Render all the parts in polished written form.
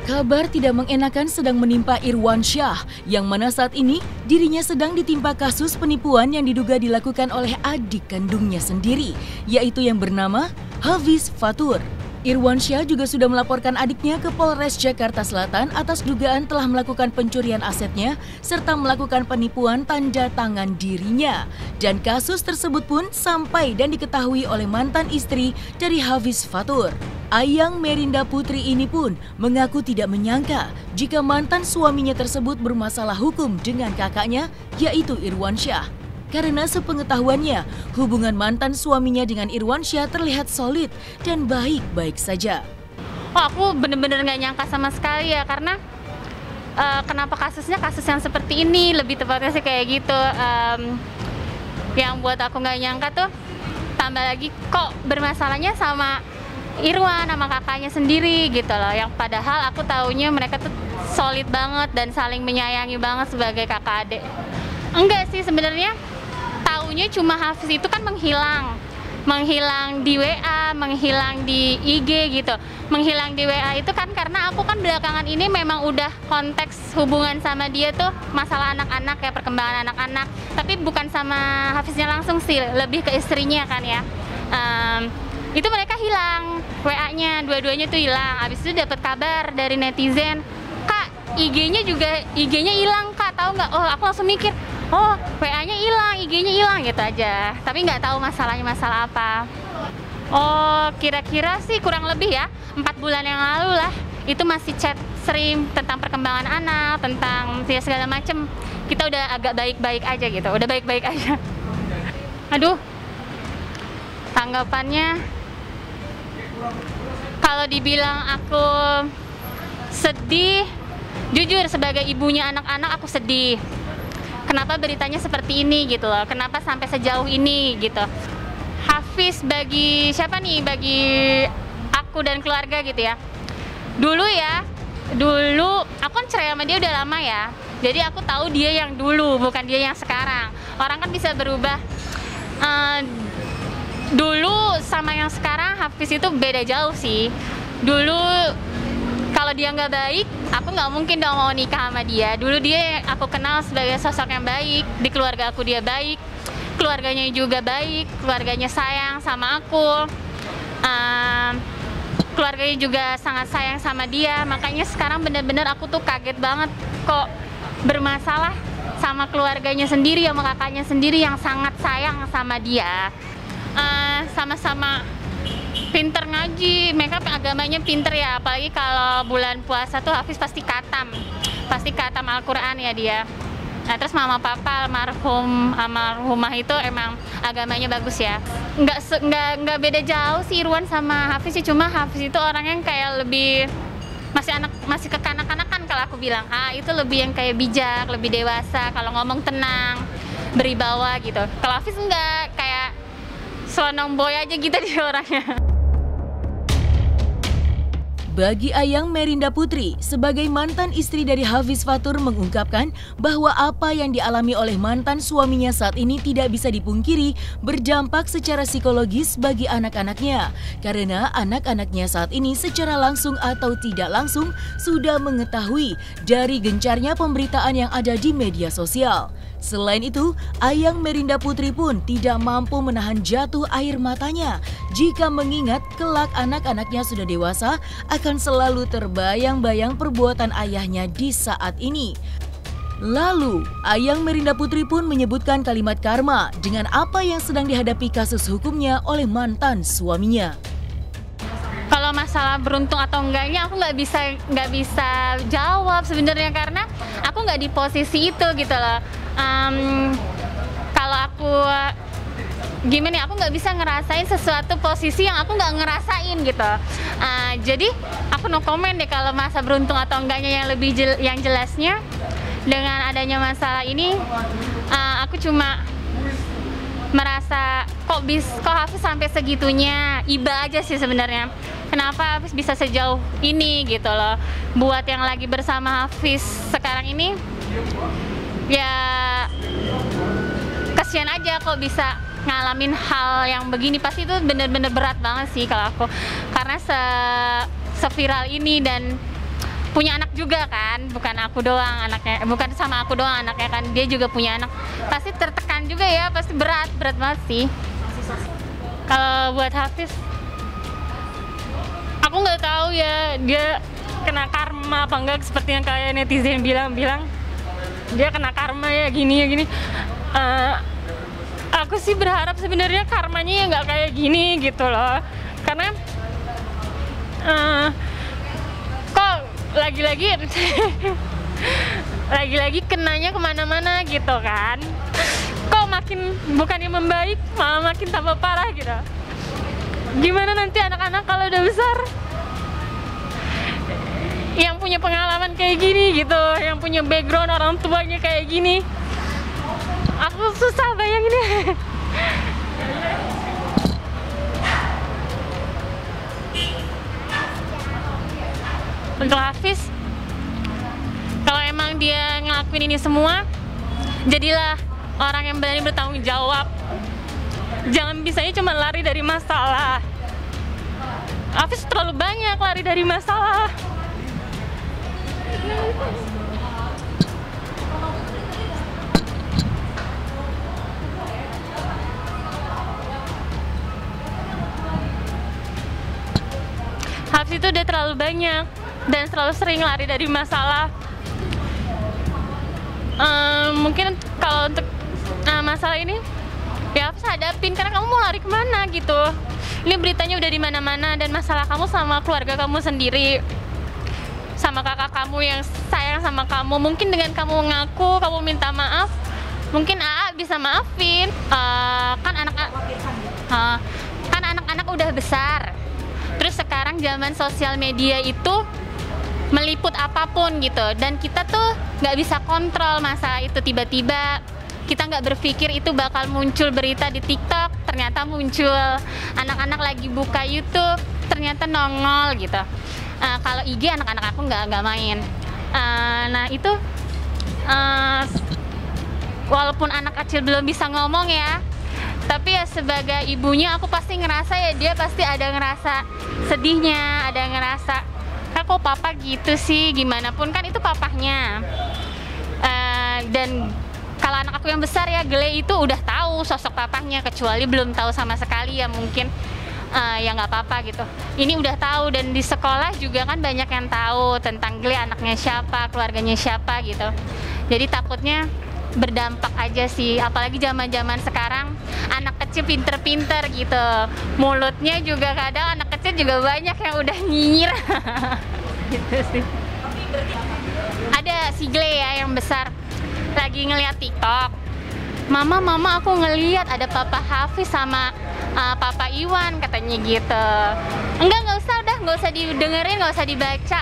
Kabar tidak mengenakan sedang menimpa Irwansyah, yang mana saat ini dirinya sedang ditimpa kasus penipuan yang diduga dilakukan oleh adik kandungnya sendiri, yaitu yang bernama Hafiz Fatur. Irwansyah juga sudah melaporkan adiknya ke Polres Jakarta Selatan atas dugaan telah melakukan pencurian asetnya serta melakukan penipuan tanda tangan dirinya. Dan kasus tersebut pun sampai dan diketahui oleh mantan istri dari Hafiz Fatur. Ayang Merinda Putri ini pun mengaku tidak menyangka jika mantan suaminya tersebut bermasalah hukum dengan kakaknya, yaitu Irwansyah. Karena sepengetahuannya, hubungan mantan suaminya dengan Irwansyah terlihat solid dan baik-baik saja. Oh, aku bener-bener gak nyangka sama sekali ya, karena kenapa kasusnya kasus yang seperti ini, lebih tepatnya sih kayak gitu. Yang buat aku gak nyangka tuh, tambah lagi kok bermasalahnya sama Irwan, sama kakaknya sendiri gitu loh. Yang padahal aku taunya mereka tuh solid banget dan saling menyayangi banget sebagai kakak adik. Enggak sih sebenarnya. Taunya cuma Hafiz itu kan menghilang di WA, menghilang di IG gitu. Menghilang di WA itu kan karena aku kan belakangan ini memang udah konteks hubungan sama dia tuh masalah anak-anak ya, perkembangan anak-anak. Tapi bukan sama Hafiznya langsung sih, lebih ke istrinya kan ya. Itu mereka hilang, WA-nya, dua-duanya tuh hilang. Habis itu dapat kabar dari netizen, "Kak, IG-nya hilang, Kak, tahu nggak?" Oh, aku langsung mikir, oh, WA-nya hilang, IG-nya hilang gitu aja. Tapi nggak tahu masalahnya masalah apa. Oh, kira-kira sih kurang lebih ya 4 bulan yang lalu lah. Itu masih chat sering tentang perkembangan anak, tentang ya segala macem. Kita udah agak baik-baik aja gitu, udah baik-baik aja. Aduh, tanggapannya kalau dibilang aku sedih, jujur sebagai ibunya anak-anak aku sedih. Kenapa beritanya seperti ini gitu loh, kenapa sampai sejauh ini gitu. Hafiz bagi siapa nih, bagi aku dan keluarga gitu ya. Dulu aku kan cerai sama dia udah lama ya. Jadi aku tahu dia yang dulu, bukan dia yang sekarang. Orang kan bisa berubah. Dulu sama yang sekarang Hafiz itu beda jauh sih. Dulu kalau dia nggak baik, aku nggak mungkin dong mau nikah sama dia. Dulu dia yang aku kenal sebagai sosok yang baik, di keluarga aku dia baik, keluarganya juga baik, keluarganya sayang sama aku, keluarganya juga sangat sayang sama dia. Makanya sekarang bener-bener aku tuh kaget banget kok bermasalah sama keluarganya sendiri, sama kakaknya sendiri yang sangat sayang sama dia. Sama-sama pinter ngaji, mereka agamanya pinter ya, apalagi kalau bulan puasa tuh Hafiz pasti khatam Al-Quran ya dia. Nah, terus mama papa almarhumah itu emang agamanya bagus ya. Nggak beda jauh sih Irwan sama Hafiz sih, cuma Hafiz itu orang yang kayak lebih masih kekanak-kanakan kalau aku bilang. Itu lebih yang kayak bijak, lebih dewasa, kalau ngomong tenang, beribawa gitu. Kalau Hafiz enggak, kayak selonong boy aja gitu dia orangnya. Bagi Ayang Merinda Putri, sebagai mantan istri dari Hafiz Fatur mengungkapkan bahwa apa yang dialami oleh mantan suaminya saat ini tidak bisa dipungkiri berdampak secara psikologis bagi anak-anaknya. Karena anak-anaknya saat ini secara langsung atau tidak langsung sudah mengetahui dari gencarnya pemberitaan yang ada di media sosial. Selain itu, Ayang Merinda Putri pun tidak mampu menahan jatuh air matanya jika mengingat kelak anak-anaknya sudah dewasa akan selalu terbayang-bayang perbuatan ayahnya di saat ini. Lalu, Ayang Merinda Putri pun menyebutkan kalimat karma dengan apa yang sedang dihadapi kasus hukumnya oleh mantan suaminya. Kalau masalah beruntung atau enggaknya aku nggak bisa jawab sebenarnya, karena aku nggak di posisi itu gitu loh. Kalau aku gimana ya, aku nggak bisa ngerasain sesuatu posisi yang aku nggak ngerasain gitu. Jadi aku no comment deh kalau masa beruntung atau enggaknya yang jelasnya. Dengan adanya masalah ini, aku cuma merasa kok Hafiz sampai segitunya, iba aja sih sebenarnya. Kenapa Hafiz bisa sejauh ini gitu loh. Buat yang lagi bersama Hafiz sekarang ini, ya kasihan aja kok bisa ngalamin hal yang begini. Pasti itu bener-bener berat banget sih kalau aku, karena seviral ini dan punya anak juga kan, bukan aku doang anaknya, bukan sama aku doang anaknya kan, dia juga punya anak, pasti tertekan juga ya, pasti berat banget sih. Kalau buat Hafiz, aku nggak tahu ya dia kena karma apa enggak, seperti yang kayak netizen bilang dia kena karma ya gini. Aku sih berharap sebenarnya karmanya ya nggak kayak gini gitu loh, karena kok lagi-lagi kenanya kemana-mana gitu kan, kok makin bukannya membaik malah makin tambah parah gitu. Gimana nanti anak-anak kalau udah besar yang punya pengalaman kayak gini gitu, yang punya background orang tuanya kayak gini, aku susah bayanginnya. Untuk Hafiz, kalau emang dia ngelakuin ini semua, jadilah orang yang berani bertanggung jawab. Jangan bisanya cuma lari dari masalah. Hafiz terlalu banyak lari dari masalah. Hafiz itu udah terlalu banyak dan terlalu sering lari dari masalah. Mungkin kalau untuk masalah ini ya Hafiz hadapin, karena kamu mau lari kemana gitu. Ini beritanya udah di mana-mana dan masalah kamu sama keluarga kamu sendiri, sama kakak kamu yang sayang sama kamu. Mungkin dengan kamu mengaku, kamu minta maaf, mungkin AA bisa maafin. Kan anak-anak udah besar. Terus sekarang zaman sosial media itu meliput apapun gitu, dan kita tuh nggak bisa kontrol masalah itu. Tiba-tiba kita nggak berpikir itu bakal muncul berita di TikTok, ternyata muncul. Anak-anak lagi buka YouTube, ternyata nongol gitu. Kalau IG anak-anak aku nggak main. Nah itu walaupun anak kecil belum bisa ngomong ya, tapi ya sebagai ibunya aku pasti ngerasa ya, dia pasti ada ngerasa sedihnya, ada ngerasa kok papa gitu sih, gimana pun kan itu papahnya. Dan kalau anak aku yang besar ya, Gele itu udah tahu sosok papahnya, kecuali belum tahu sama sekali ya mungkin ya nggak apa-apa gitu. Ini udah tahu, dan di sekolah juga kan banyak yang tahu tentang Gele, anaknya siapa, keluarganya siapa gitu. Jadi takutnya berdampak aja sih, apalagi zaman-zaman sekarang anak kecil pinter-pinter gitu, mulutnya juga kadang anak kecil juga banyak yang udah nyinyir. Gitu sih. Ada si Gle ya yang besar lagi ngeliat TikTok, mama aku ngeliat ada Papa Hafiz sama Papa Iwan katanya gitu. Nggak usah didengerin, nggak usah dibaca,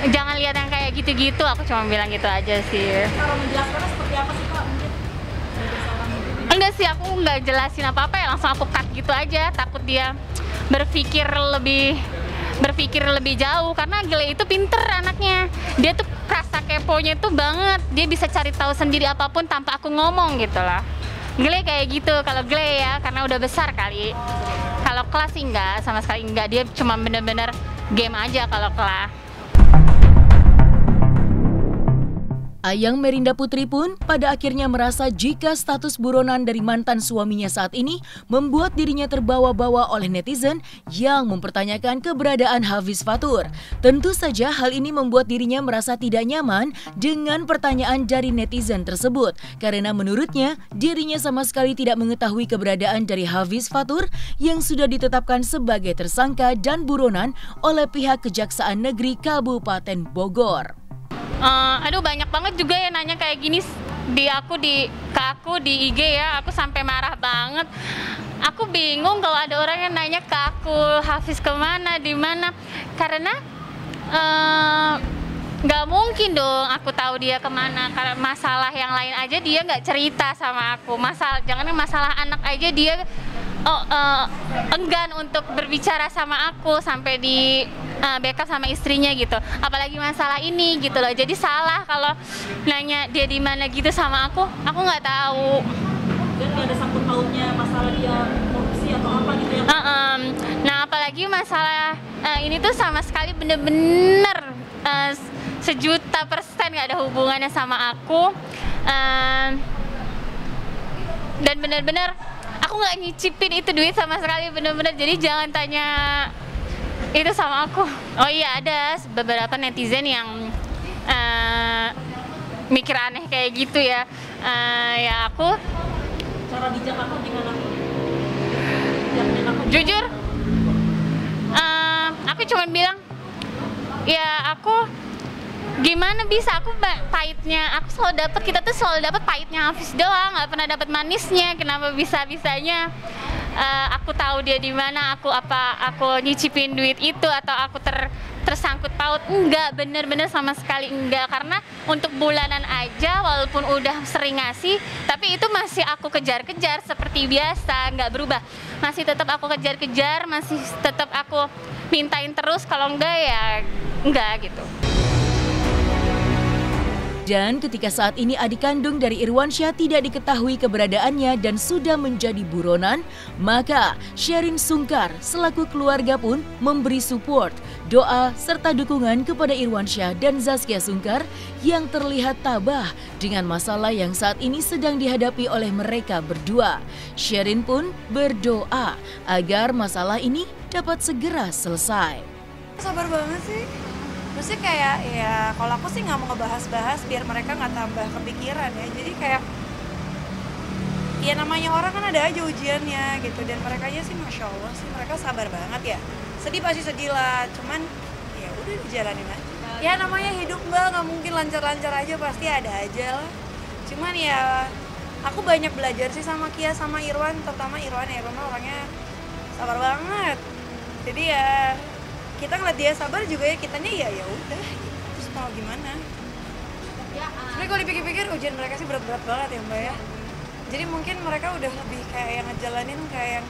jangan lihat yang kayak gitu-gitu. Aku cuma bilang gitu aja sih. Cara menjelaskannya seperti apa sih Kak? Enggak sih, aku nggak jelasin apa-apa ya, langsung aku cut gitu aja. Takut dia berpikir lebih jauh, karena Gele itu pinter anaknya. Dia tuh rasa keponya tuh banget, dia bisa cari tahu sendiri apapun tanpa aku ngomong gitu lah. Gele kayak gitu. Kalau Gele ya karena udah besar kali. Kalau kelas sih enggak, sama sekali enggak. Dia cuma bener-bener game aja kalau kelas. Ayang Merinda Putri pun pada akhirnya merasa jika status buronan dari mantan suaminya saat ini membuat dirinya terbawa-bawa oleh netizen yang mempertanyakan keberadaan Hafiz Fatur. Tentu saja hal ini membuat dirinya merasa tidak nyaman dengan pertanyaan dari netizen tersebut, karena menurutnya dirinya sama sekali tidak mengetahui keberadaan dari Hafiz Fatur yang sudah ditetapkan sebagai tersangka dan buronan oleh pihak Kejaksaan Negeri Kabupaten Bogor. Aduh, banyak banget juga yang nanya kayak gini ke aku di IG ya. Aku sampai marah banget. Aku bingung kalau ada orang yang nanya ke aku, Hafiz kemana, di mana? Karena nggak mungkin dong aku tahu dia kemana. Karena masalah yang lain aja dia nggak cerita sama aku. Jangan masalah anak aja dia enggan untuk berbicara sama aku, sampai di backup sama istrinya gitu. Apalagi masalah ini gitu loh. Jadi salah kalau nanya dia di mana gitu sama aku nggak tahu. Dan nggak ada sangkut pautnya masalah dia korupsi atau apa gitu ya? Nah, apalagi masalah ini tuh sama sekali bener-bener 1000% nggak ada hubungannya sama aku. Dan bener-bener aku nggak nyicipin itu duit sama sekali, bener-bener. Jadi jangan tanya itu sama aku. Oh iya, ada beberapa netizen yang mikir aneh kayak gitu ya. Ya aku Cara bijak aku gimana? Bijaknya aku jujur, aku cuma bilang, ya aku gimana bisa, aku pahitnya aku selalu dapat, kita tuh selalu dapat pahitnya Hafiz doang, nggak pernah dapat manisnya. Kenapa bisanya aku tahu dia di mana, aku nyicipin duit itu, atau aku tersangkut paut? Enggak, bener-bener sama sekali enggak. Karena untuk bulanan aja, walaupun udah sering ngasih, tapi itu masih aku kejar-kejar seperti biasa, nggak berubah. Masih tetap aku kejar-kejar, masih tetap aku mintain terus, kalau enggak ya enggak gitu. Dan ketika saat ini adik kandung dari Irwansyah tidak diketahui keberadaannya dan sudah menjadi buronan, maka Sherin Sungkar selaku keluarga pun memberi support, doa, serta dukungan kepada Irwansyah dan Zaskia Sungkar yang terlihat tabah dengan masalah yang saat ini sedang dihadapi oleh mereka berdua. Sherin pun berdoa agar masalah ini dapat segera selesai. Sabar banget sih. Maksudnya kayak ya kalau aku sih nggak mau ngebahas-bahas biar mereka nggak tambah kepikiran ya. Jadi kayak ya namanya orang kan ada aja ujiannya gitu, dan mereka sih masya Allah sih mereka sabar banget ya. Sedih pasti sedih lah, cuman ya udah dijalanin aja. Ya namanya hidup mbak, nggak mungkin lancar-lancar aja, pasti ada aja lah. Cuman ya aku banyak belajar sih sama Kia sama Irwan, terutama Irwan ya, Irwan orangnya sabar banget. Jadi ya kita ngeliat dia sabar juga ya, kitanya ya udah gitu. Terus mau gimana? Sebenarnya kalau dipikir-pikir ujian mereka sih berat-berat banget ya mbak ya. Jadi mungkin mereka udah lebih kayak yang ngejalanin kayak yang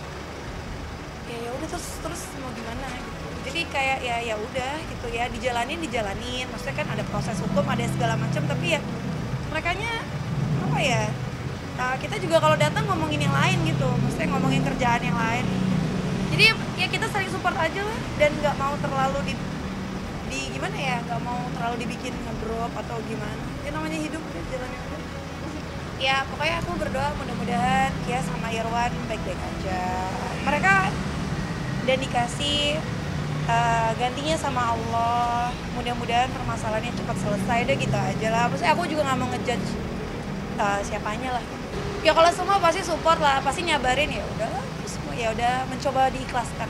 ya udah terus mau gimana gitu. Jadi kayak ya udah gitu ya, dijalanin. Maksudnya kan ada proses hukum, ada segala macam, tapi ya merekanya apa ya? Kita juga kalau datang ngomongin yang lain gitu, maksudnya ngomongin kerjaan yang lain. Jadi ya kita saling support aja lah, dan nggak mau terlalu di gimana ya, nggak mau terlalu dibikin ngedrop atau gimana. Ya namanya hidup ya, jalanin aja. Ya pokoknya aku berdoa mudah-mudahan Kia sama Irwan baik-baik aja. Mereka dan dikasih gantinya sama Allah. Mudah-mudahan permasalahannya cepat selesai deh, gitu aja lah. Maksudnya aku juga nggak mau ngejudge siapanya lah. Ya kalau semua pasti support lah, pasti nyabarin, ya udahlah. Ya udah mencoba diikhlaskan.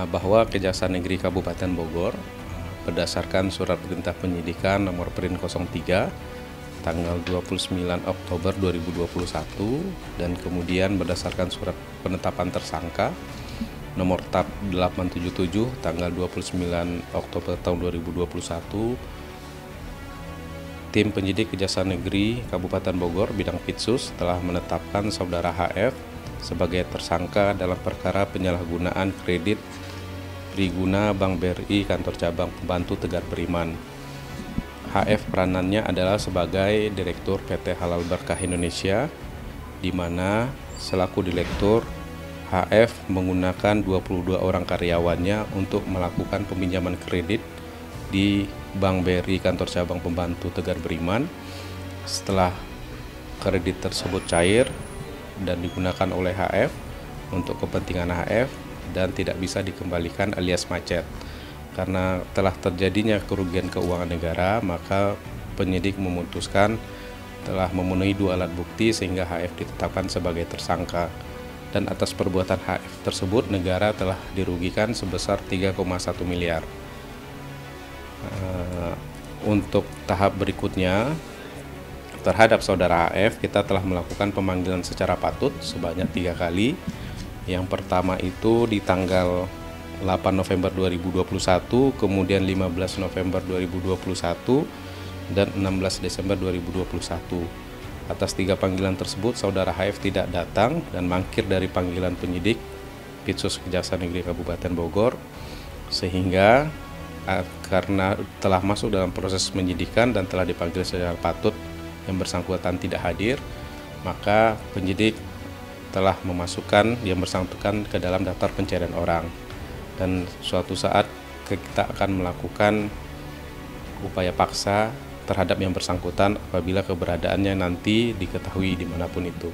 Bahwa Kejaksaan Negeri Kabupaten Bogor berdasarkan surat perintah penyidikan nomor Prin 03 tanggal 29 Oktober 2021 dan kemudian berdasarkan surat penetapan tersangka nomor TAP 877 tanggal 29 Oktober tahun 2021, tim penyidik Kejaksaan Negeri Kabupaten Bogor bidang Pitsus telah menetapkan saudara HF sebagai tersangka dalam perkara penyalahgunaan kredit Briguna Bank BRI Kantor Cabang Pembantu Tegar Beriman. HF peranannya adalah sebagai Direktur PT Halal Berkah Indonesia, di mana selaku direktur HF menggunakan 22 orang karyawannya untuk melakukan peminjaman kredit di Bank BRI Kantor Cabang Pembantu Tegar Beriman. Setelah kredit tersebut cair dan digunakan oleh HF untuk kepentingan HF dan tidak bisa dikembalikan alias macet. Karena telah terjadinya kerugian keuangan negara, maka penyidik memutuskan telah memenuhi 2 alat bukti sehingga HF ditetapkan sebagai tersangka. Dan atas perbuatan HF tersebut negara telah dirugikan sebesar 3,1 miliar. Untuk tahap berikutnya terhadap saudara HF, kita telah melakukan pemanggilan secara patut sebanyak 3 kali. Yang pertama itu di tanggal 8 November 2021, kemudian 15 November 2021, dan 16 Desember 2021. Atas 3 panggilan tersebut, saudara HF tidak datang dan mangkir dari panggilan penyidik Pitsus Kejaksaan Negeri Kabupaten Bogor, sehingga karena telah masuk dalam proses penyidikan dan telah dipanggil secara patut, yang bersangkutan tidak hadir, maka penyidik telah memasukkan yang bersangkutan ke dalam daftar pencarian orang. Dan suatu saat kita akan melakukan upaya paksa terhadap yang bersangkutan apabila keberadaannya nanti diketahui dimanapun itu.